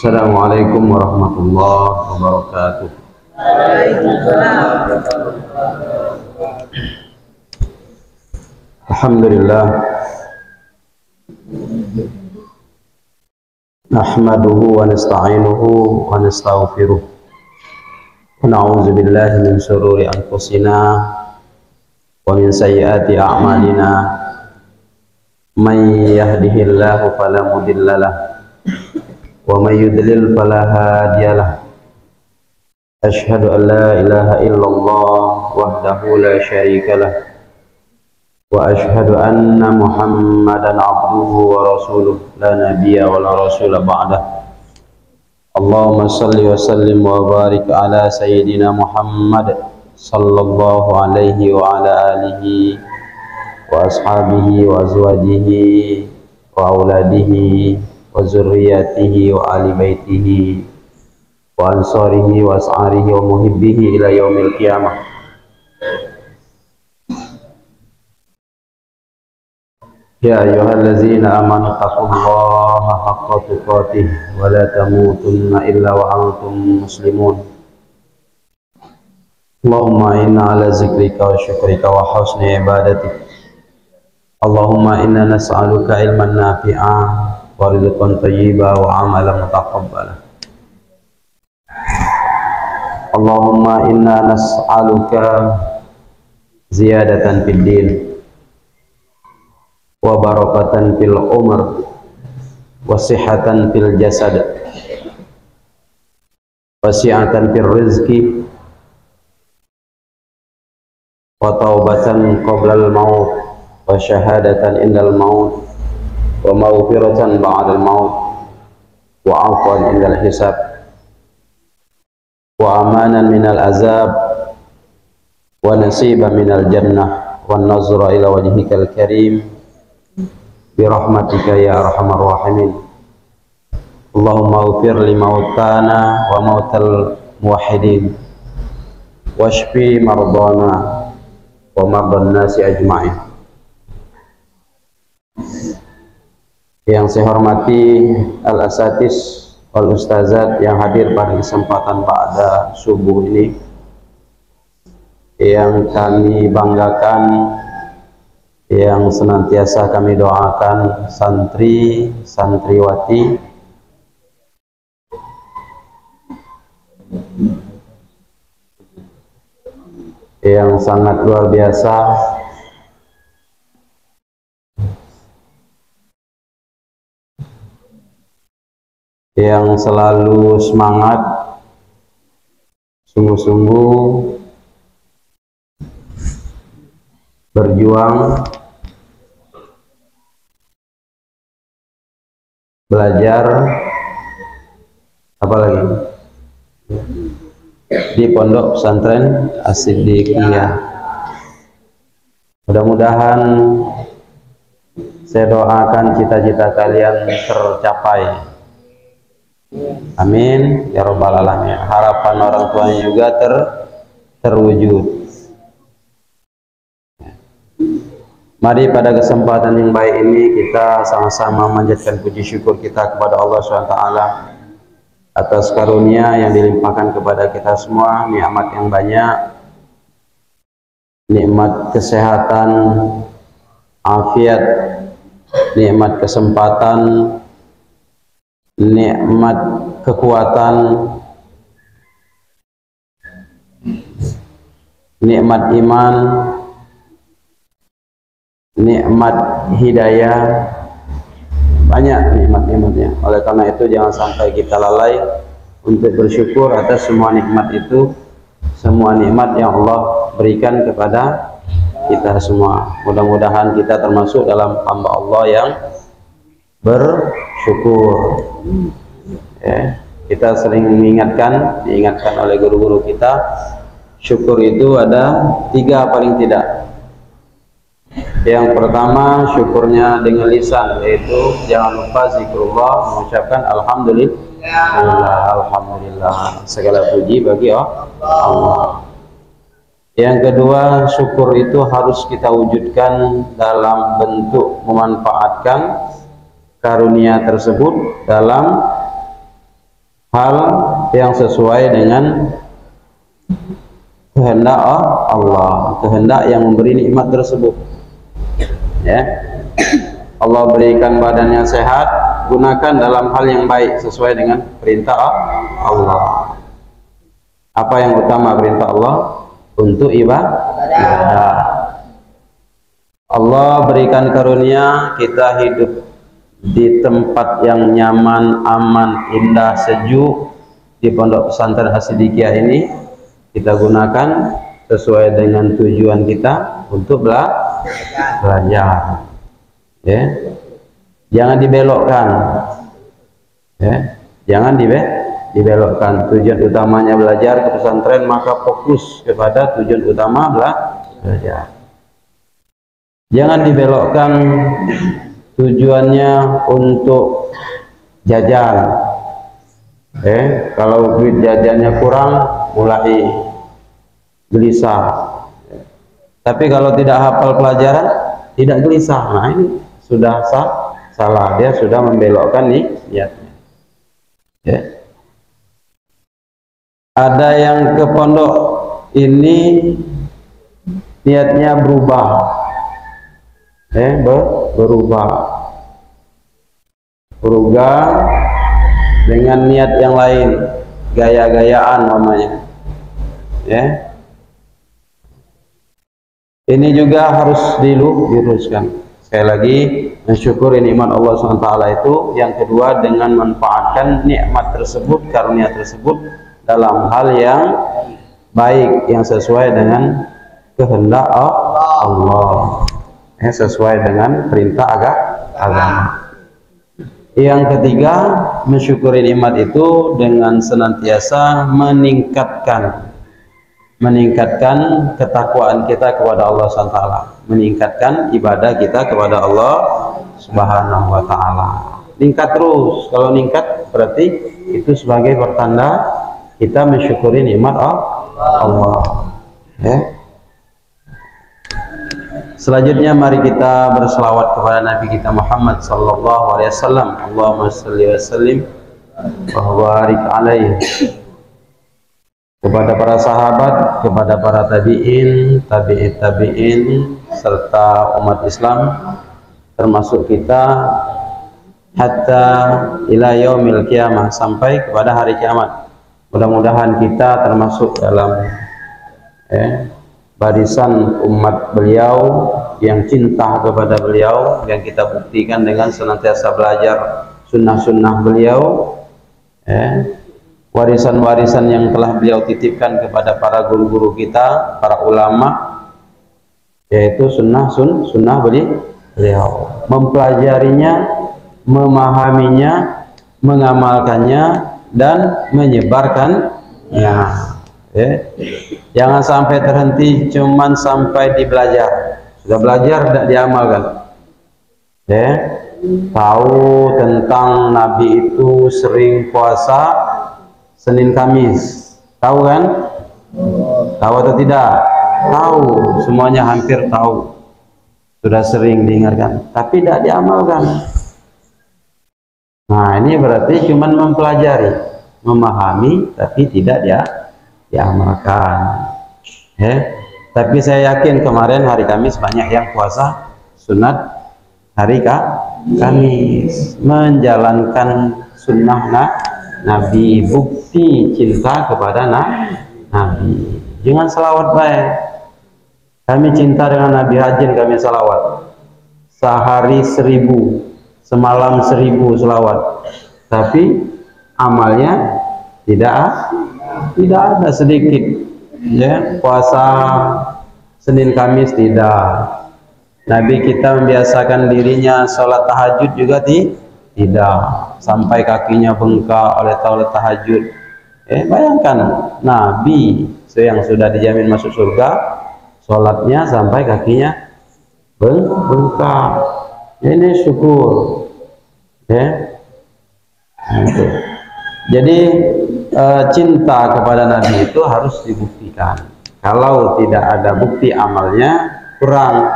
Assalamualaikum warahmatullahi wabarakatuh. Alhamdulillah, nahmaduhu wa nasta'inuhu wa nastaghfiruh wa na'udzu billahi min shururi anfusina wa min sayyiati a'malina. Man yahdihillahu fala mudilla lahu wa may yudlil fala hadiyalah. Asyhadu an la ilaha illallah wahdahu la syarikalah wa asyhadu anna Muhammadan abduhu wa rasuluh la nabiyya wa la rasula ba'dah. Allahumma salli wa sallim wa barik ala sayyidina Muhammad sallallahu alaihi wa ala alihi wa ashabihi wa azwajihi wa auladihi wa zurriyatihi wa ali baitihi wa ansarihi wa as'arihi wa muhibbihi ila yaumil qiyamah. Ya ayyuhallazina amanu taqullaha haqqa tuqatih wa la tamutunna illa wa antum muslimun. Allahumma inna ala zikrika wa syukrika wa husni ibadatik. Allahumma inna nas'aluka ilman nafi'an wa rizqan thayyiban wa amalan mutaqabbalan. Allahumma inna nas'aluka ziyadatan fid din wa barakatan fil umr wa sihhatan fil jasad wa si'atan fil rizqi wa taubatan qabla al maut wa syahadatan indal maut wa maghfiratan ba'dal maut wa 'afwan indal hisab wa amanan minal azab wa nasiban minal jannah wa nazra ila wajhikal karim bi rahmatika ya arhamar rahimin. Allahumma ighfir li mautana wa mautal muwahhidin washfi mardana wa mardan nasi ajma'in. Yang saya hormati al-asatis wal ustazat yang hadir pada kesempatan pada subuh ini, yang kami banggakan, yang senantiasa kami doakan santri santriwati yang sangat luar biasa, yang selalu semangat, sungguh-sungguh berjuang, belajar, apalagi di pondok pesantren As-Siddiqiyah. Mudah-mudahan saya doakan cita-cita kalian tercapai. Amin ya rabbal alamin. Harapan orang tuanya juga terwujud. Mari pada kesempatan yang baik ini kita sama-sama memanjatkan puji syukur kita kepada Allah SWT atas karunia yang dilimpahkan kepada kita semua, nikmat yang banyak, nikmat kesehatan, afiat, nikmat kesempatan, nikmat kekuatan, nikmat iman, nikmat hidayah, banyak nikmat-nikmatnya. Oleh karena itu jangan sampai kita lalai untuk bersyukur atas semua nikmat itu, semua nikmat yang Allah berikan kepada kita semua. Mudah-mudahan kita termasuk dalam hamba Allah yang bersyukur. Ya, kita sering diingatkan oleh guru-guru kita, syukur itu ada 3 paling tidak. Yang pertama syukurnya dengan lisan, yaitu jangan lupa zikrullah, mengucapkan alhamdulillah, segala puji bagi Allah. Yang kedua, syukur itu harus kita wujudkan dalam bentuk memanfaatkan karunia tersebut dalam hal yang sesuai dengan kehendak Allah, kehendak yang memberi nikmat tersebut. Ya, Allah berikan badan yang sehat, gunakan dalam hal yang baik sesuai dengan perintah Allah. Apa yang utama perintah Allah? Untuk ibadah. Allah berikan karunia kita hidup di tempat yang nyaman, aman, indah, sejuk di Pondok Pesantren As-Siddiqiyah ini. Kita gunakan sesuai dengan tujuan kita untuk belajar. Ya, jangan dibelokkan. Ya, jangan dibelokkan. Tujuan utamanya belajar ke pesantren, maka fokus kepada tujuan utama belajar. Jangan dibelokkan tujuannya untuk jajan. Kalau duit jajannya kurang, mulai gelisah. Tapi kalau tidak hafal pelajaran, tidak gelisah. Nah, ini sudah salah. Dia sudah membelokkan niatnya. Ya. Ada yang ke pondok ini niatnya berubah. Berubah dengan niat yang lain, gaya-gayaan namanya. Ya, ini juga harus diluruskan. Sekali lagi, mensyukuri nikmat Allah SWT itu. Yang kedua, dengan manfaatkan nikmat tersebut, karunia tersebut dalam hal yang baik, yang sesuai dengan kehendak Allah, sesuai dengan perintah agama. Yang ketiga, mensyukuri nikmat itu dengan senantiasa meningkatkan ketakwaan kita kepada Allah SWT, meningkatkan ibadah kita kepada Allah Subhanahu wa Ta'ala. Ningkat terus. Kalau ningkat berarti itu sebagai pertanda kita mensyukuri nikmat Allah. Ya. Selanjutnya mari kita berselawat kepada Nabi kita Muhammad sallallahu alaihi wasallam. Allahumma shalli wa sallim wa barik alaihi. Kepada para sahabat, kepada para tabi'in, tabi'in serta umat Islam termasuk kita hatta ila yaumil qiyamah, sampai kepada hari kiamat. Mudah-mudahan kita termasuk dalam barisan umat beliau yang cinta kepada beliau, yang kita buktikan dengan senantiasa belajar sunnah-sunnah beliau, warisan-warisan yang telah beliau titipkan kepada para guru-guru kita, para ulama, yaitu sunnah beliau, mempelajarinya, memahaminya, mengamalkannya, dan menyebarkannya. Jangan sampai terhenti cuman sampai di belajar. Sudah belajar tidak diamalkan. Tahu tentang Nabi itu sering puasa Senin Kamis, tahu kan? Tahu atau tidak? Tahu, semuanya hampir tahu. Sudah sering diingatkan, tapi tidak diamalkan. Nah, ini berarti cuman mempelajari, memahami, tapi tidak diamalkan. Tapi saya yakin kemarin hari Kamis banyak yang puasa sunat hari Kamis, menjalankan sunnah Nabi, bukti cinta kepada Nabi. Jangan selawat baik. Kami cinta dengan Nabi, rajin kami selawat. Sehari 1000, semalam 1000 selawat. Tapi amalnya tidak ada sedikit. Puasa Senin Kamis tidak. Nabi kita membiasakan dirinya sholat tahajud juga tidak, sampai kakinya bengkak oleh tahajud. Bayangkan Nabi yang sudah dijamin masuk surga, sholatnya sampai kakinya bengkak. Ini syukur. Jadi cinta kepada Nabi itu harus dibuktikan. Kalau tidak ada bukti amalnya, kurang.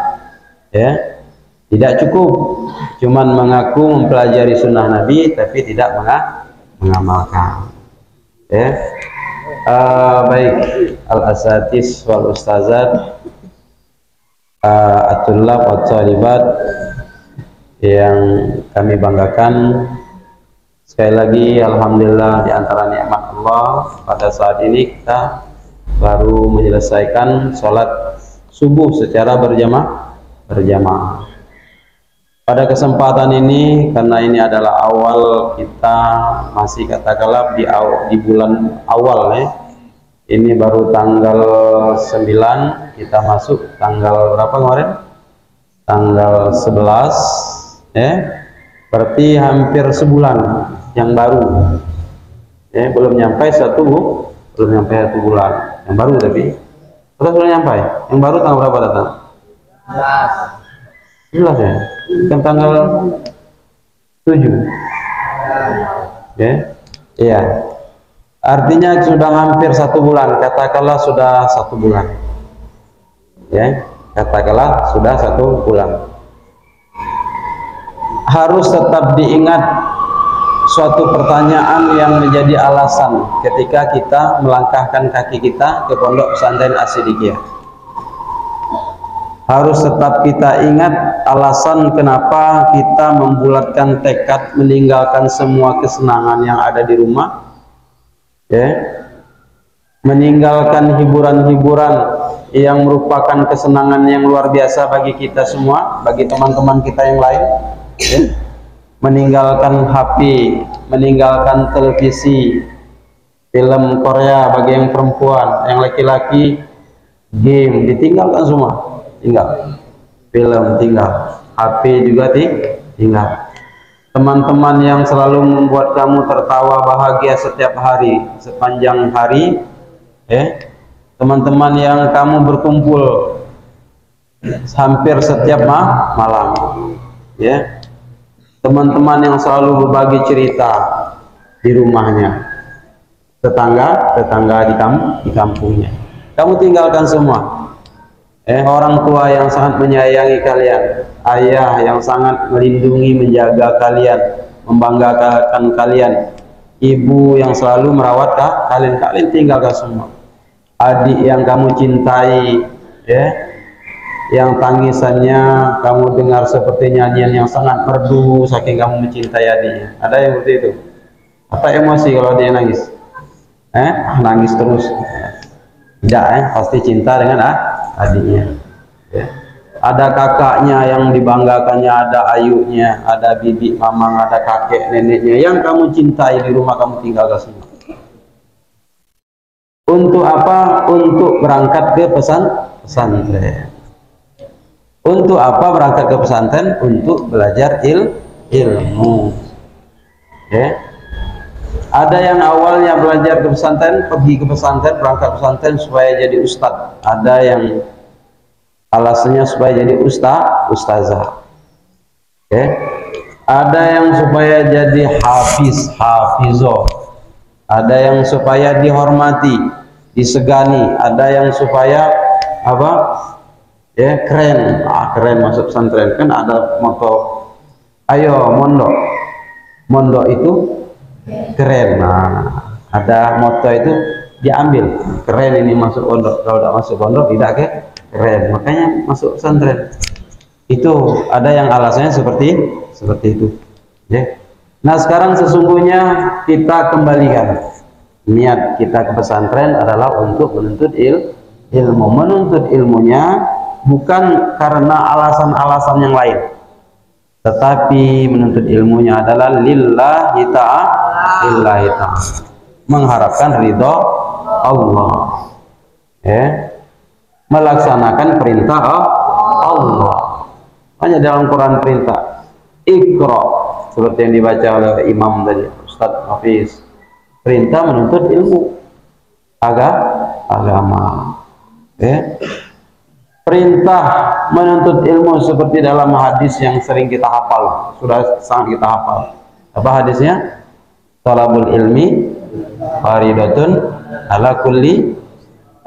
Tidak cukup cuman mengaku mempelajari sunnah Nabi tapi tidak mengamalkan. Ya. Baik al-asatis wal ustazat, at-tullab wa talibat yang kami banggakan, sekali lagi alhamdulillah di antara nikmat Allah pada saat ini kita baru menyelesaikan sholat subuh secara berjamaah. Pada kesempatan ini, karena ini adalah awal kita masih katakanlah di bulan awal ya. Ini baru tanggal 9, kita masuk tanggal berapa kemarin? Tanggal 11 ya. Berarti hampir sebulan yang baru. Ya, belum nyampe satu bulan. Yang baru tapi atau sudah nyampe? Yang baru tanggal berapa datang? 11 ya? Kan tanggal 7 ya? Iya, artinya sudah hampir 1 bulan, katakanlah sudah 1 bulan ya, katakanlah sudah 1 bulan. Harus tetap diingat suatu pertanyaan yang menjadi alasan ketika kita melangkahkan kaki kita ke pondok pesantren As-Siddiqiyah. Harus tetap kita ingat alasan kenapa kita membulatkan tekad meninggalkan semua kesenangan yang ada di rumah ya, meninggalkan hiburan-hiburan yang merupakan kesenangan yang luar biasa bagi kita semua, bagi teman-teman kita yang lain ya. Meninggalkan HP, meninggalkan televisi, film Korea bagi yang perempuan, yang laki-laki game ditinggalkan semua. Tinggal film, tinggal HP juga tinggal. Teman-teman yang selalu membuat kamu tertawa bahagia setiap hari sepanjang hari teman-teman yang kamu berkumpul hampir setiap malam ya, teman-teman yang selalu berbagi cerita di rumahnya, tetangga di kampungnya, kamu tinggalkan semua. Orang tua yang sangat menyayangi kalian, ayah yang sangat melindungi, menjaga kalian, membanggakan kalian, ibu yang selalu merawat kalian tinggalkan semua. Adik yang kamu cintai ya, yang tangisannya kamu dengar seperti nyanyian yang sangat merdu saking kamu mencintai adiknya. Ada yang seperti itu? Apa emosi kalau dia nangis? Nangis terus? Tidak pasti cinta dengan adiknya ya. Ada kakaknya yang dibanggakannya, ada ayunya, ada bibi mamang, ada kakek neneknya yang kamu cintai di rumah, kamu tinggalkan semua. Untuk apa? Untuk berangkat ke pesantren. Untuk apa berangkat ke pesantren? Untuk belajar ilmu ya. Ada yang awalnya belajar ke pesantren, pergi ke pesantren, berangkat ke pesantren supaya jadi ustadz. Ada yang alasannya supaya jadi ustazah. Ada yang supaya jadi hafizoh. Ada yang supaya dihormati, disegani. Ada yang supaya apa? Keren. Keren masuk pesantren. Kan ada moto, ayo mondok itu keren. Ada moto itu diambil, keren ini masuk pondok. Kalau tidak masuk pondok tidak keren, makanya masuk pesantren. Itu ada yang alasannya seperti itu ya. Nah sekarang sesungguhnya kita kembalikan niat kita ke pesantren adalah untuk menuntut ilmu. Menuntut ilmunya bukan karena alasan-alasan yang lain, tetapi menuntut ilmunya adalah lillahi ta'ala, mengharapkan ridho Allah melaksanakan perintah Allah. Hanya dalam Quran perintah Iqra, seperti yang dibaca oleh imam tadi, Ustadz Hafiz, perintah menuntut ilmu agama perintah menuntut ilmu seperti dalam hadis yang sering kita hafal, sudah sangat kita hafal. Apa hadisnya? Talabul ilmi faridatun ala kulli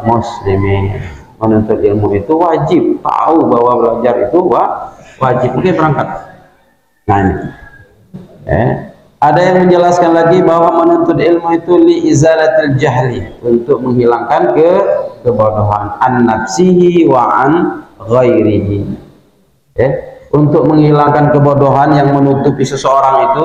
muslimin. Menuntut ilmu itu wajib, tahu bahwa belajar itu wajib. Oke, berangkat. Nah ini Ada yang menjelaskan lagi bahwa menuntut ilmu itu li izalatil jahli, untuk menghilangkan kebodohan, an nafsihi wa an ghairihi. Untuk menghilangkan kebodohan yang menutupi seseorang itu,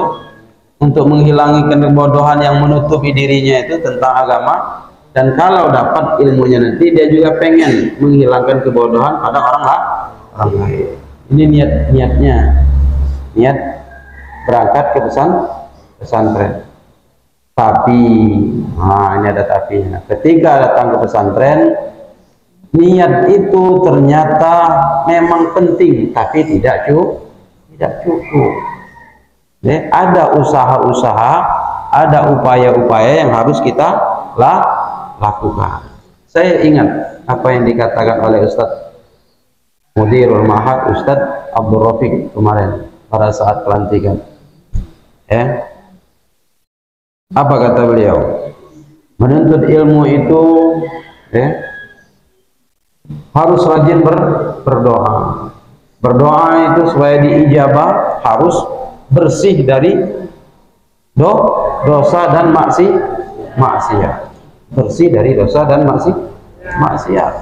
untuk menghilangi kebodohan yang menutupi dirinya itu tentang agama, dan kalau dapat ilmunya nanti dia juga pengen menghilangkan kebodohan pada orang lain. Ini niatnya, niat berangkat ke pesantren. Tapi, ini ada tapinya. Ketika datang ke pesantren, niat itu ternyata memang penting, tapi tidak cukup. Ada usaha-usaha, ada upaya-upaya yang harus kita lakukan. Saya ingat apa yang dikatakan oleh Ustadz Mudirul Ma'had, Ustadz Abdul Rafiq kemarin pada saat pelantikan. Apa kata beliau? Menuntut ilmu itu harus rajin berdoa. Berdoa itu supaya diijabah, harus bersih dari dosa dan maksiat. Bersih dari dosa dan maksiat.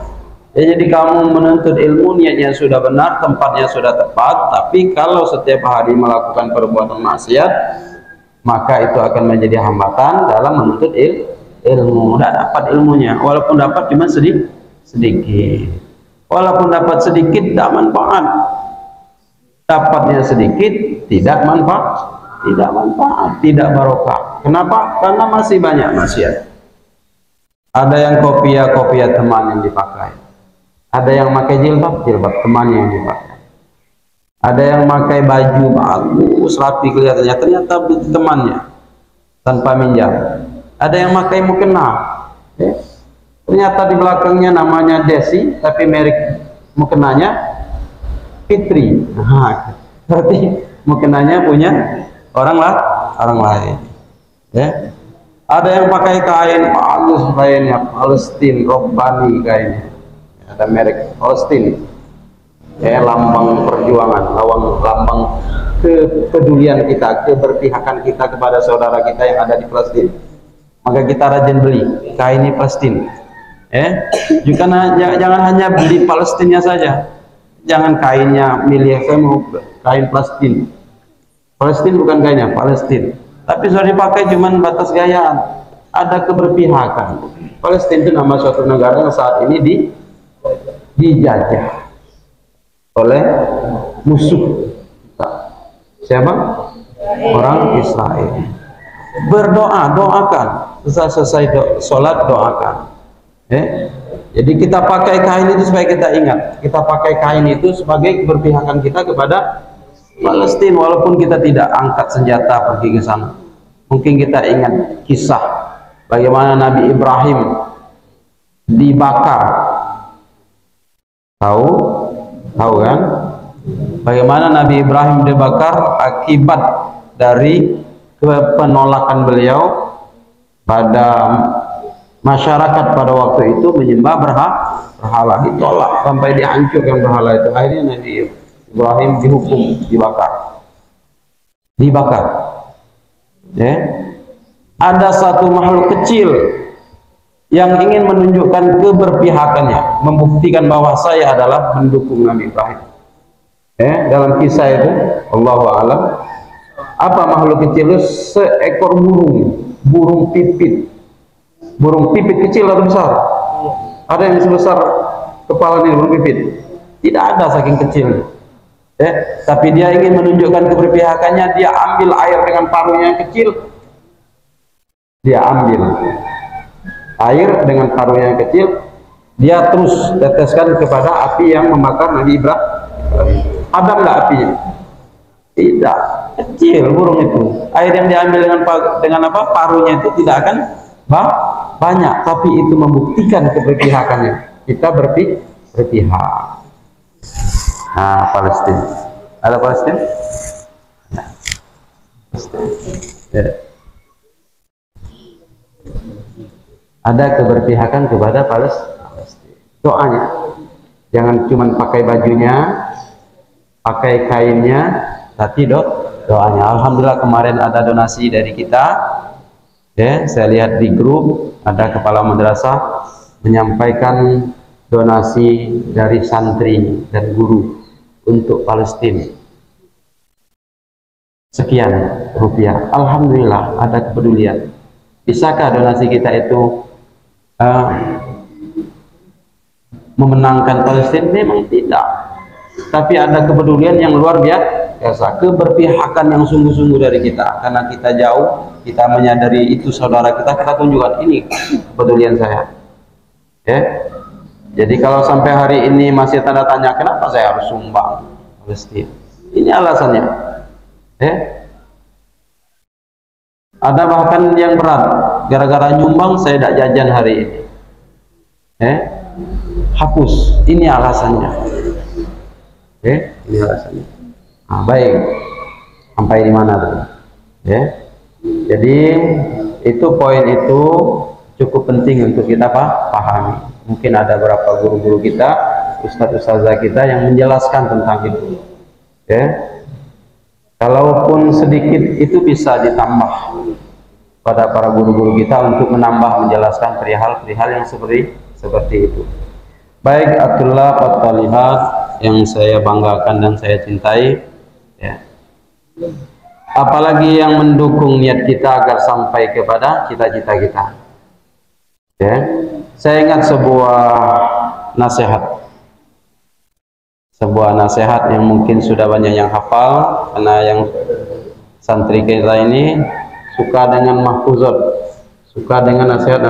Jadi kamu menuntut ilmu, niatnya sudah benar, tempatnya sudah tepat, tapi kalau setiap hari melakukan perbuatan maksiat, maka itu akan menjadi hambatan dalam menuntut ilmu. Tidak dapat ilmunya, walaupun dapat cuma sedikit. Walaupun dapat sedikit, tidak manfaat. Dapatnya sedikit, tidak manfaat, tidak barokah. Kenapa? Karena masih banyak maksiat. Ada yang kopiah teman yang dipakai. Ada yang pakai jilbab teman yang dipakai. Ada yang pakai baju bagus, rapi kelihatannya, ternyata temannya tanpa minjam. Ada yang pakai mukena, ternyata di belakangnya namanya Desi, tapi merek mukenanya Fitri. Berarti mukenanya punya orang lain. Ada yang pakai kain bagus, kainnya Palestina, Robbani kainnya. Ada merek Palestina. Lambang perjuangan, lambang kepedulian kita, keberpihakan kita kepada saudara kita yang ada di Palestina. Maka kita rajin beli kainnya Palestina. Jangan hanya beli Palestina saja. Jangan kainnya milih, saya mau kain Palestina. Palestina bukan kainnya, Palestina. Tapi sudah dipakai cuman batas gayaan. Ada keberpihakan. Palestina itu nama suatu negara yang saat ini dijajah oleh musuh. Siapa? Orang Israel. Doakan. Selesai sholat, doakan. Jadi kita pakai kain itu supaya kita ingat. Kita pakai kain itu sebagai keberpihakan kita kepada Palestina, walaupun kita tidak angkat senjata pergi ke sana. Mungkin kita ingat kisah bagaimana Nabi Ibrahim dibakar. Tahu kan? Bagaimana Nabi Ibrahim dibakar akibat dari penolakan beliau pada masyarakat pada waktu itu menyembah berhala, ditolak sampai dihancurkan berhala itu. Akhirnya Nabi Ibrahim dihukum, dibakar. Ada satu makhluk kecil yang ingin menunjukkan keberpihakannya, membuktikan bahwa saya adalah mendukung Nabi Ibrahim. Dalam kisah itu, Allahu a'lam, apa makhluk kecil itu? Seekor burung pipit. Burung pipit kecil atau besar? Ada yang sebesar kepala ini burung pipit? Tidak ada, saking kecil. Tapi dia ingin menunjukkan keberpihakannya. Dia ambil air dengan paruhnya yang kecil. Dia ambil air dengan paruhnya yang kecil. Dia terus teteskan kepada api yang membakar Nabi Ibrahim. Ada nggak apinya? Tidak, kecil burung itu. Air yang diambil dengan apa? Paruhnya itu tidak akan banyak, tapi itu membuktikan keberpihakannya. Kita berpihak. Palestina. Ada Palestina? Nah. Ada keberpihakan kepada Palestina. Doanya, jangan cuma pakai bajunya, pakai kainnya, tapi doanya. Alhamdulillah kemarin ada donasi dari kita. Ya, saya lihat di grup ada kepala madrasah menyampaikan donasi dari santri dan guru untuk Palestina. Sekian rupiah. Alhamdulillah ada kepedulian. Bisakah donasi kita itu memenangkan Palestina? Memang tidak. Tapi ada kepedulian yang luar biasa, keberpihakan yang sungguh-sungguh dari kita. Karena kita jauh, kita menyadari itu saudara kita, kita tunjukkan ini kepedulian saya. Ya. Jadi kalau sampai hari ini masih tanda tanya, kenapa saya harus sumbang Palestina? Ini alasannya. Ya. Ada bahkan yang berat, gara-gara nyumbang saya tidak jajan hari ini. Hapus, ini alasannya. Ini alasannya. Nah, baik, sampai di mana tuh? Jadi itu poin itu cukup penting untuk kita pahami. Mungkin ada beberapa guru-guru kita, ustadz-ustazah kita yang menjelaskan tentang itu. Kalaupun sedikit itu bisa ditambah pada para guru-guru kita untuk menambah menjelaskan perihal-perihal yang seperti itu. Baik, Abdullah Fathalihat yang saya banggakan dan saya cintai, ya. Apalagi yang mendukung niat kita agar sampai kepada cita-cita kita. Ya. Saya ingat sebuah nasihat yang mungkin sudah banyak yang hafal, karena yang santri kita ini suka dengan mahfuzat, suka dengan nasihat,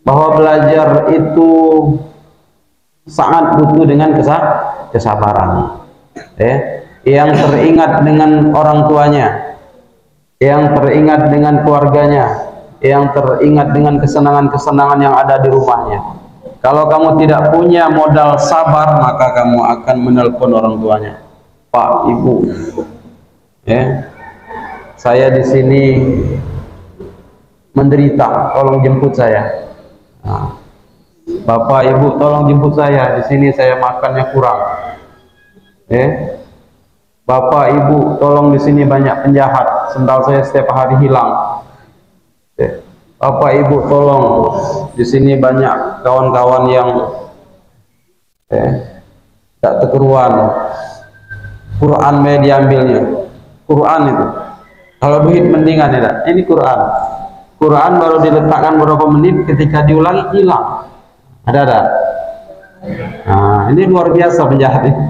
bahwa belajar itu sangat butuh dengan kesabaran. Yang teringat dengan orang tuanya, yang teringat dengan keluarganya, yang teringat dengan kesenangan-kesenangan yang ada di rumahnya. Kalau kamu tidak punya modal sabar, maka kamu akan menelpon orang tuanya, Pak, Ibu, saya di sini menderita, tolong jemput saya. Nah, Bapak, Ibu, tolong jemput saya, di sini saya makannya kurang. Bapak, Ibu, tolong, di sini banyak penjahat, sendal saya setiap hari hilang. Bapak, Ibu, tolong, di sini banyak kawan-kawan yang tak kekeruan. Quran diambilnya. Quran itu. Kalau duit mendingan ya, ini Quran. Quran baru diletakkan beberapa menit, ketika diulang hilang. Ada. Nah, ini luar biasa penjahat ini.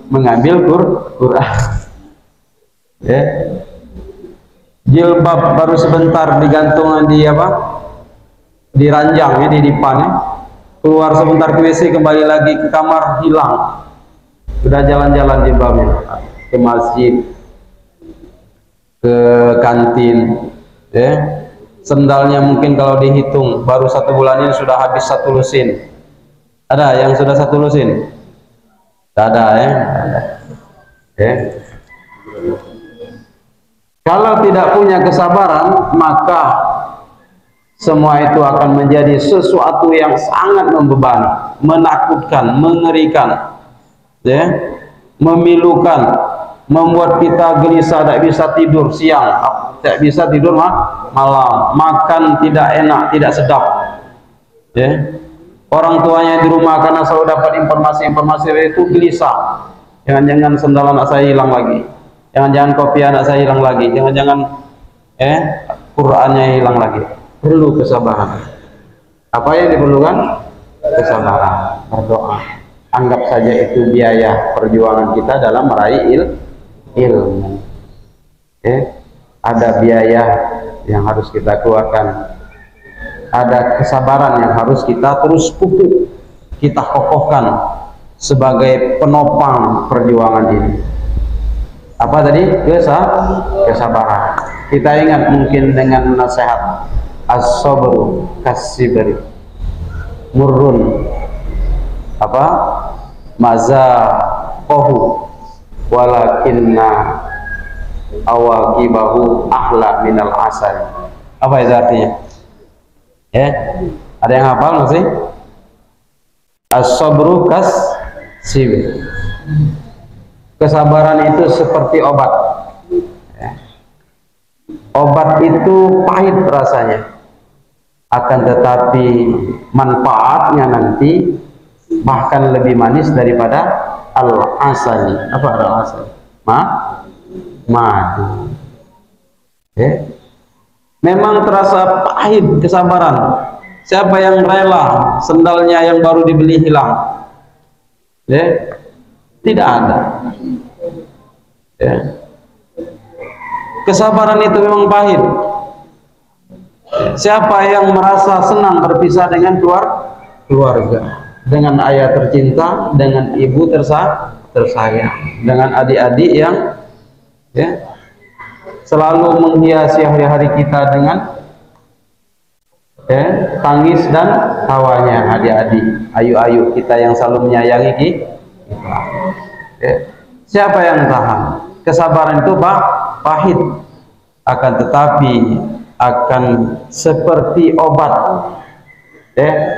Mengambil Quran. Jilbab baru sebentar digantung di di ranjang, di dipan, keluar sebentar ke WC, kembali lagi ke kamar, hilang. Sudah jalan-jalan jilbabnya ke masjid, ke kantin. Sendalnya mungkin kalau dihitung baru 1 bulan ini sudah habis 1 lusin. Ada yang sudah 1 lusin? Tidak ada, Kalau tidak punya kesabaran, maka semua itu akan menjadi sesuatu yang sangat membebani, menakutkan, mengerikan, memilukan, membuat kita gelisah, tidak bisa tidur siang, tidak bisa tidur malam, makan tidak enak, tidak sedap. Orang tuanya di rumah karena selalu dapat informasi-informasi itu gelisah. Jangan-jangan sendal anak saya hilang lagi, jangan-jangan kopi anak saya hilang lagi, jangan-jangan Qur'annya hilang lagi. Perlu kesabaran. Apa yang diperlukan? Kesabaran, berdoa. Anggap saja itu biaya perjuangan kita dalam meraih ilmu. Ada biaya yang harus kita keluarkan, ada kesabaran yang harus kita terus pupuk, kita kokohkan sebagai penopang perjuangan ini. Apa tadi? Kesabaran. Kita ingat mungkin dengan nasihat as-sabru kas-sibri murrun mazaqahu walakinna awaqibahu ahla minal asal. Apa itu artinya? Ada yang hafal masih? As-sabru kas-sibri. kesabaran itu seperti obat. Obat itu pahit rasanya, akan tetapi manfaatnya nanti bahkan lebih manis daripada al-asali. Apa al-asali? Madu. Memang terasa pahit kesabaran. Siapa yang rela sendalnya yang baru dibeli hilang? Tidak ada. Kesabaran itu memang pahit. Siapa yang merasa senang berpisah dengan keluarga, dengan ayah tercinta, dengan ibu tersayang, dengan adik-adik yang selalu menghiasi hari-hari kita dengan tangis dan tawanya adik-adik, ayu-ayu kita yang selalu menyayangi kita. Siapa yang tahan? Kesabaran itu pahit, akan tetapi akan seperti obat,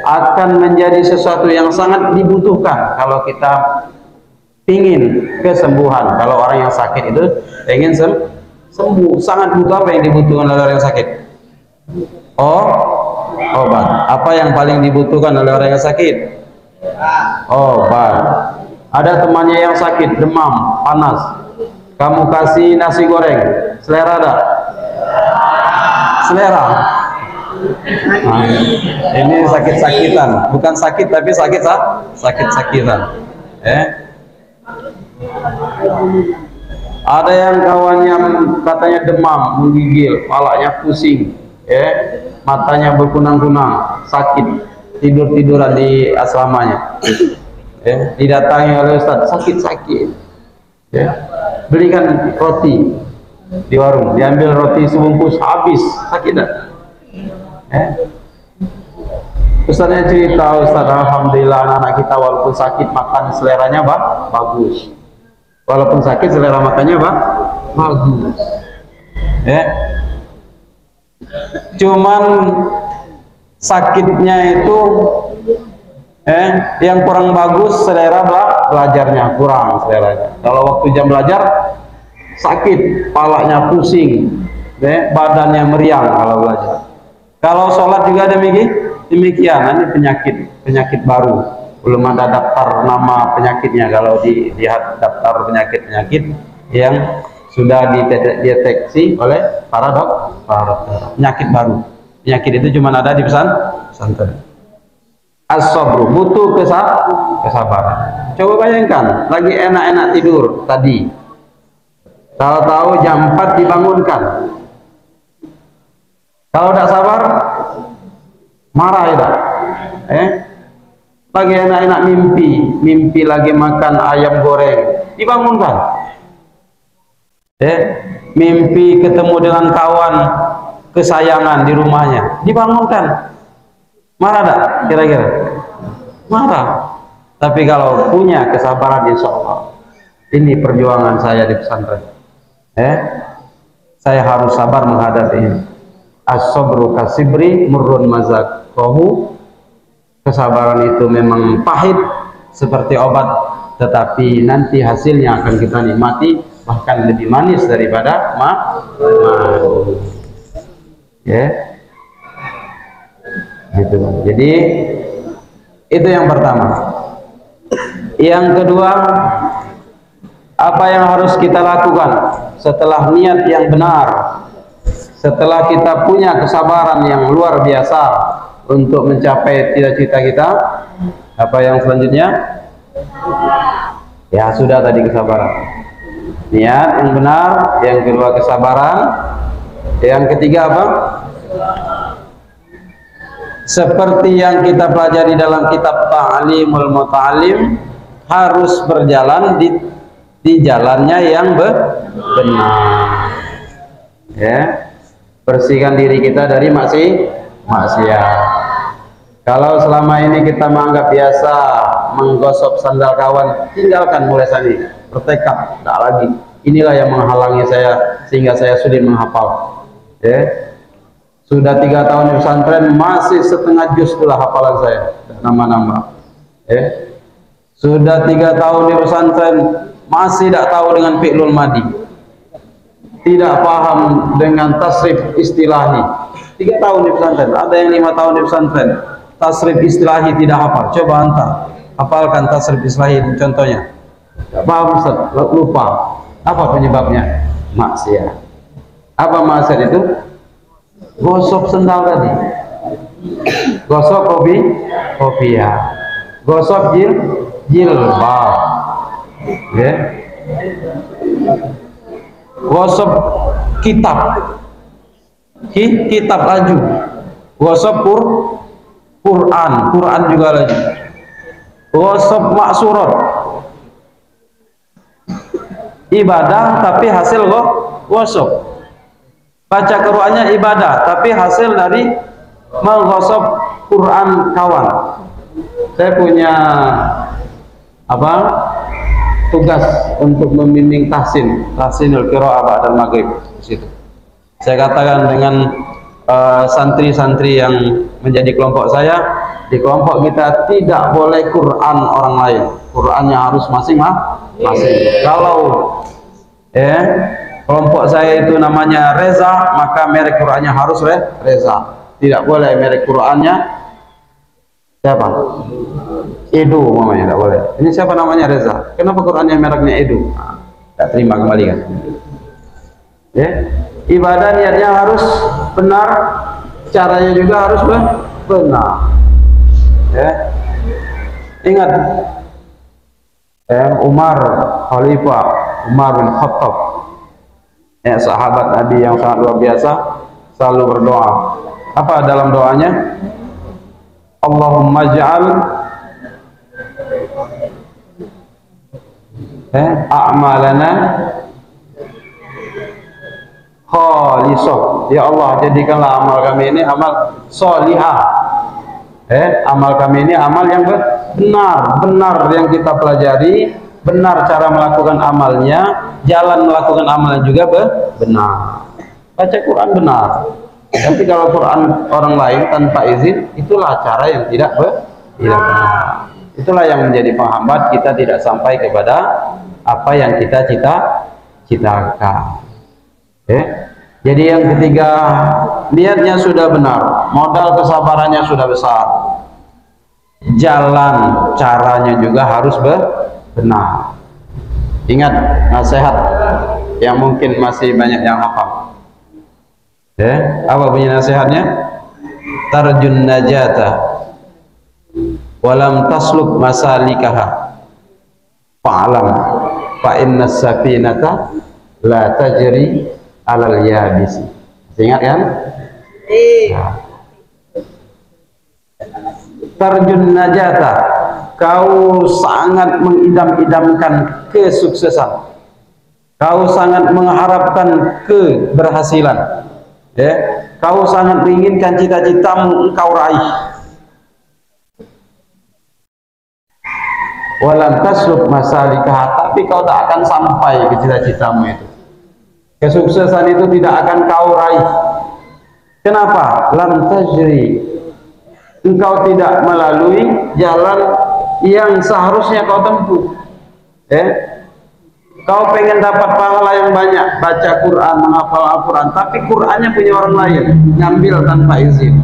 akan menjadi sesuatu yang sangat dibutuhkan kalau kita ingin kesembuhan. Kalau orang yang sakit itu ingin sembuh, sangat butuh. Apa yang dibutuhkan oleh orang yang sakit? Obat. Apa yang paling dibutuhkan oleh orang yang sakit? Obat. Ada temannya yang sakit, demam, panas, kamu kasih nasi goreng, selera ada? Selera. Nah, ini sakit-sakitan, bukan sakit tapi sakit-sakitan. Ada yang kawannya katanya demam, menggigil, kepalanya pusing, matanya berkunang-kunang, sakit, tidur-tiduran di asramanya. Didatangi oleh Ustaz, sakit-sakit. Belikan roti di warung, diambil roti sebungkus, habis, sakit dah. Ustaznya cerita, Ustaz, alhamdulillah anak kita walaupun sakit makan seleranya bagus. Walaupun sakit selera makannya bagus. Cuman sakitnya itu yang kurang bagus, selera belajarnya kurang seleranya. Kalau waktu jam belajar sakit, kepalanya pusing, badannya meriang kalau belajar. Kalau sholat juga demikian. Ini penyakit baru, belum ada daftar nama penyakitnya. Kalau dilihat daftar penyakit yang sudah dideteksi oleh para dokter, penyakit baru. Penyakit itu cuma ada di pesantren. As-sabru, butuh kesabaran. Coba bayangkan, lagi enak-enak tidur tadi, tahu-tahu jam 4 dibangunkan. Kalau tidak sabar, marah ya. Lagi enak-enak mimpi lagi makan ayam goreng, dibangunkan. Mimpi ketemu dengan kawan kesayangan di rumahnya, dibangunkan. Marah tak kira-kira? Marah. Tapi kalau punya kesabaran, insya Allah, ini perjuangan saya di pesantren. Saya harus sabar menghadapi ini. As-sabru kasibri murrun mazaqahu. Kesabaran itu memang pahit seperti obat, tetapi nanti hasilnya akan kita nikmati, bahkan lebih manis daripada madu. Gitu. Jadi itu yang pertama. Yang kedua, apa yang harus kita lakukan setelah niat yang benar, setelah kita punya kesabaran yang luar biasa untuk mencapai cita-cita kita? Apa yang selanjutnya? Ya sudah tadi, kesabaran, niat yang benar. Yang kedua kesabaran. Yang ketiga apa? Seperti yang kita pelajari dalam kitab Ta'limul Muta'allim, harus berjalan di jalannya yang benar. Bersihkan diri kita dari maksiat. Kalau selama ini kita menganggap biasa menggosok sandal kawan, tinggalkan mulai saat ini. Bertekad, tidak lagi. Inilah yang menghalangi saya sehingga saya sulit menghafal. Sudah 3 tahun di pesantren, masih setengah juz pula hafalan saya, nama-nama. Sudah 3 tahun di pesantren, masih tidak tahu dengan fi'lul madi, tidak paham dengan tasrif istilahi. 3 tahun di pesantren, ada yang 5 tahun di pesantren, tasrif istilahi tidak hafal. Coba antar, hafalkan tasrif istilahi contohnya. Tidak paham Ustaz, lupa. Apa penyebabnya? Maksiat. Apa maksiat itu? Gosok sendal tadi, gosok kopiah, gosok jilbab, ya. Gosok kitab, kitab laju, gosok Quran juga laju, gosok maksurat, ibadah tapi hasil gosok. Baca Qur'annya ibadah tapi hasil dari menggosok Quran kawan. Saya punya tugas untuk membimbing tahsinul qiraah ba'dal maghrib di situ. Saya katakan dengan santri-santri yang menjadi kelompok saya, di kelompok kita tidak boleh Quran orang lain, Qurannya harus masing-masing. Kalau kelompok saya itu namanya Reza, maka merek Qurannya harus Reza. Tidak boleh merek Qurannya siapa? Edu mamanya, tidak boleh. Ini siapa namanya Reza? Kenapa Qurannya mereknya Edu? Tidak terima kembali kan? Ya, ibadah niatnya harus benar, caranya juga harus benar. Ya, ingat Umar Khalifah Umar bin Khattab, sahabat Nabi yang sangat luar biasa, selalu berdoa. Apa dalam doanya? Allahumma ja'al a'malana khalisah. Ya Allah, jadikanlah amal kami ini amal solihah. Amal kami ini amal yang benar yang kita pelajari, benar cara melakukan amalnya, jalan melakukan amalnya juga benar. Baca Quran benar. Tapi kalau Quran orang lain tanpa izin, itulah cara yang tidak benar. Itulah yang menjadi penghambat kita tidak sampai kepada apa yang kita cita-citakan. Jadi yang ketiga, niatnya sudah benar, modal kesabarannya sudah besar, jalan caranya juga harus benar. Ingat nasihat yang mungkin masih banyak yang hafal. Apa bunyi nasihatnya? Tarjun najata walam tasluk masalikaha fa'alam fa inna safinata la tajri alal yabisi. Ingat kan? Tarjun najata, kau sangat mengidam-idamkan kesuksesan, kau sangat mengharapkan keberhasilan, kau sangat menginginkan cita-citamu engkau raih. Walam tasluk masalikah, tapi kau tak akan sampai ke cita-citamu itu. Kesuksesan itu tidak akan kau raih. Kenapa? Lam tajri, engkau tidak melalui jalan yang seharusnya kau tempuh. Kau pengen dapat pahala yang banyak, baca Quran, menghafal Al-Quran, tapi Qurannya punya orang lain, ngambil tanpa izin.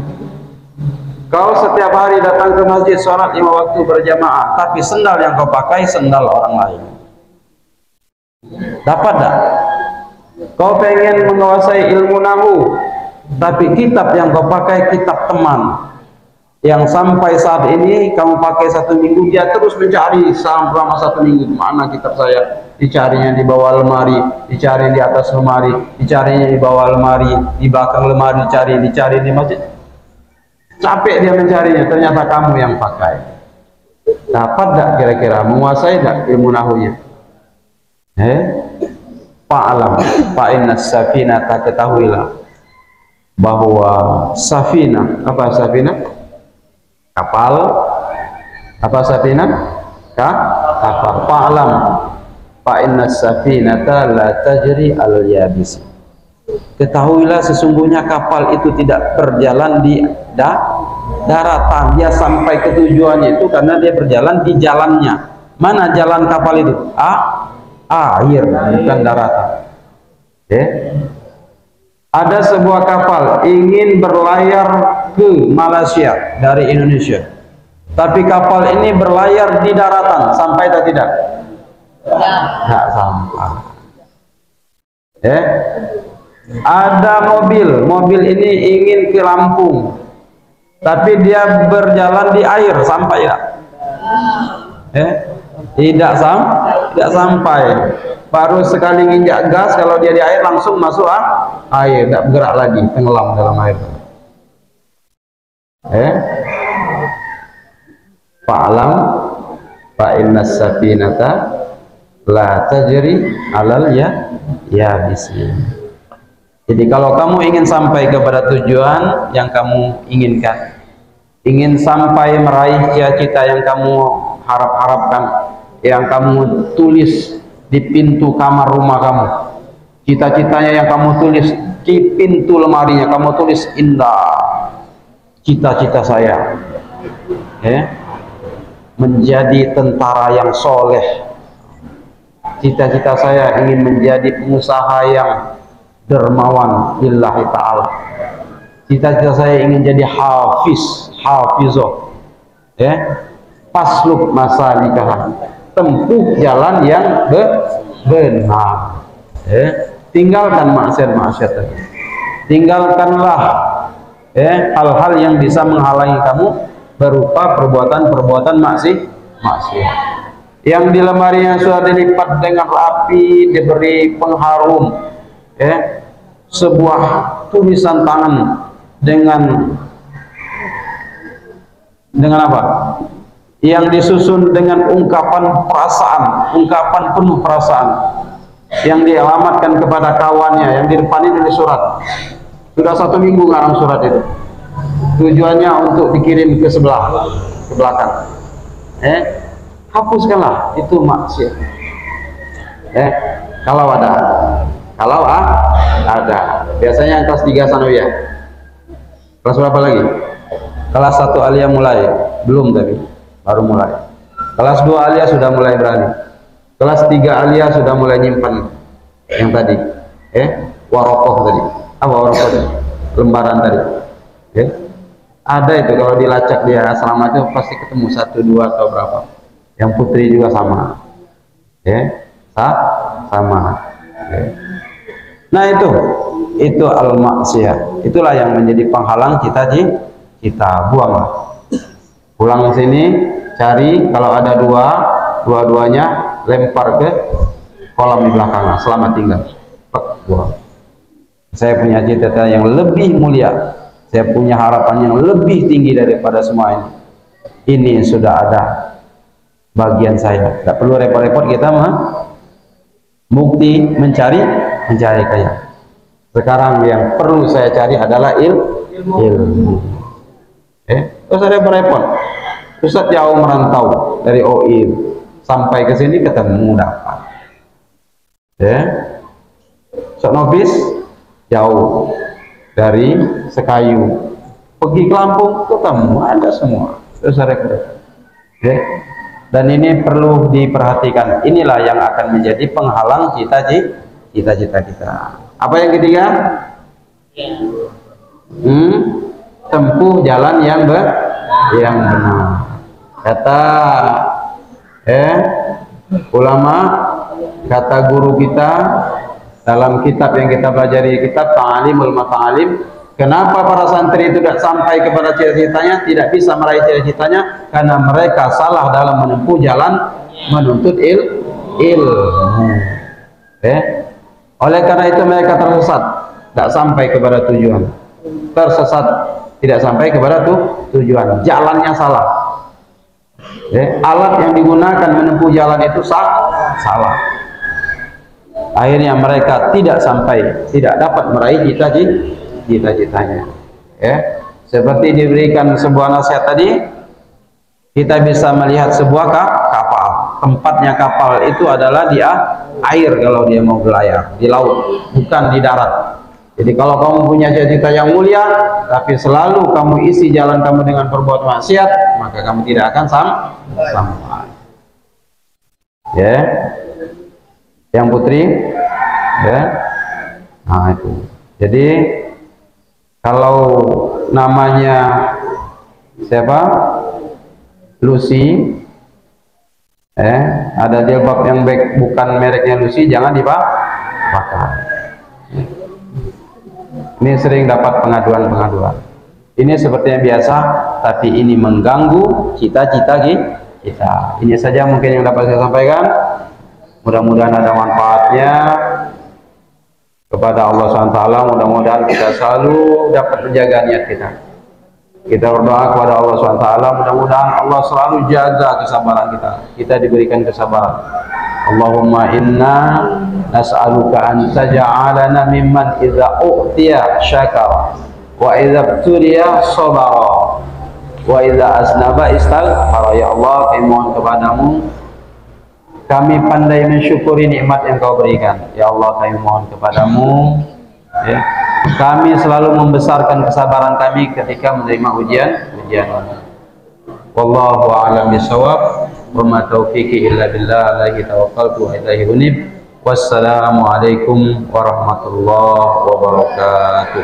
Kau setiap hari datang ke masjid, sholat 5 waktu berjamaah, tapi sendal yang kau pakai sendal orang lain. Dapat tak? Kau pengen menguasai ilmu nahu, tapi kitab yang kau pakai kitab teman, yang sampai saat ini kamu pakai 1 minggu, dia terus mencari selama 1 minggu. Mana kitab saya? Dicarinya di bawah lemari, dicari di atas lemari, dicarinya di bawah lemari, di belakang lemari, dicari di masjid. Capek dia mencarinya, ternyata kamu yang pakai. Dapat tak kira-kira? Menguasai tak ilmu nahunya? Fa'alam fa'inna safinata, ketahuilah bahwa safinah, apa safinah? Kapal. Apa safinah? Kapal. Fa'alam fa'inna safinata la tajri al yabisi, ketahuilah sesungguhnya kapal itu tidak berjalan di daratan, dia sampai ke tujuannya itu karena dia berjalan di jalannya. Mana jalan kapal itu? air, bukan daratan. Ada sebuah kapal ingin berlayar ke Malaysia dari Indonesia, tapi kapal ini berlayar di daratan, sampai atau tidak? Tidak sampai. Ada mobil ini ingin ke Lampung, tapi dia berjalan di air, sampai ya? Tidak sampai. Baru sekali nginjak gas, kalau dia di air langsung masuk air, tidak bergerak lagi, tenggelam dalam air. Fa'lam fa inna safinata la tajri alal yabisi. Jadi kalau kamu ingin sampai kepada tujuan yang kamu inginkan, ingin sampai meraih cita-cita yang kamu harapkan, yang kamu tulis di pintu kamar rumah kamu, cita-citanya yang kamu tulis di pintu lemarinya, kamu tulis indah, cita-cita saya menjadi tentara yang soleh, cita-cita saya ingin menjadi pengusaha yang dermawan lillahi ta'ala, cita-cita saya ingin jadi hafizah, pasluk masalikah, tempuh jalan yang benar. Tinggalkan maksiat-maksiat tadi, tinggalkanlah hal-hal yang bisa menghalangi kamu berupa perbuatan-perbuatan maksiat. Yang di lemarinya sudah dilipat dengan rapi, diberi pengharum, sebuah tulisan tangan dengan apa? Yang disusun dengan ungkapan perasaan, ungkapan penuh perasaan, yang dialamatkan kepada kawannya, yang di depan ini di surat. Sudah 1 minggu ngarang surat itu. Tujuannya untuk dikirim ke belakang. Hapuskanlah itu maksiat. Kalau ada. Biasanya kelas 3 sanawiyah. Kelas berapa lagi? Kelas 1 aliyah mulai, belum tadi, baru mulai. Kelas 2 aliyah sudah mulai berani. Kelas 3 aliyah sudah mulai nyimpan yang tadi, warokoh tadi. Apa warokoh tadi? Lembaran tadi. Ada itu, kalau dilacak di asrama itu pasti ketemu 1, 2 atau berapa. Yang putri juga sama. Sama. Nah itu al-maksiyah. Itulah yang menjadi penghalang kita buanglah. Pulang sini, cari, kalau ada dua-duanya lempar ke kolam di belakang, selamat tinggal. Buang. Saya punya cita-cita yang lebih mulia, saya punya harapan yang lebih tinggi daripada semua ini. Ini sudah ada bagian saya. Tidak perlu repot-repot kita bukti mencari kaya. Sekarang yang perlu saya cari adalah ilmu. Terus ada repot. Ustaz jauh merantau dari OI sampai ke sini ketemu dapat. Ustaz Nobis jauh dari Sekayu pergi ke Lampung ketemu, ada semua. Terus ada repot. Dan ini perlu diperhatikan. Inilah yang akan menjadi penghalang cita-cita kita. Apa yang ketiga? Tempuh jalan yang benar. Kata ulama, kata guru kita dalam kitab yang kita pelajari, kitab Ta'alimul Mata'alim, kenapa para santri itu tidak sampai kepada cita-citanya, tidak bisa meraih cita-citanya? Karena mereka salah dalam menempuh jalan menuntut ilmu. Oleh karena itu mereka tersesat, tidak sampai kepada tujuan. Tersesat, tidak sampai kepada tujuan. Jalannya salah. Alat yang digunakan menempuh jalan itu salah. Akhirnya mereka tidak dapat meraih cita-citanya. Seperti diberikan sebuah nasihat tadi, kita bisa melihat sebuah kapal. Tempatnya kapal itu adalah di air kalau dia mau berlayar, di laut, bukan di darat. Jadi kalau kamu punya cita-cita yang mulia, tapi selalu kamu isi jalan kamu dengan perbuatan maksiat, maka kamu tidak akan sampai. Yang putri, ya. Nah itu. Jadi kalau namanya siapa? Lucy, ada jilbab yang baik bukan mereknya Lucy, jangan dipakai. Ini sering dapat pengaduan-pengaduan. Ini seperti yang biasa, tapi ini mengganggu cita-cita kita. Ini saja mungkin yang dapat saya sampaikan. Mudah-mudahan ada manfaatnya kepada Allah SWT. Mudah-mudahan kita selalu dapat menjaga niat kita. Kita berdoa kepada Allah SWT, mudah-mudahan Allah selalu jaga kesabaran kita. Kita diberikan kesabaran. Allahumma inna nas'aluka an taj'alana mimman idza u'tiya syakara wa idza ibtuliya sabara wa idza aznaba istaghfara. Ya Allah, kami mohon kepadamu, kami pandai mensyukuri nikmat yang Kau berikan. Ya Allah, kami mohon kepadamu, ya, kami selalu membesarkan kesabaran kami ketika menerima ujian. Wallahu a'lam bishawab. Wa ma taufiqi illa billah, alaihi tawakkaltu wa ilaihi unib. Wassalamu alaikum warahmatullahi wabarakatuh.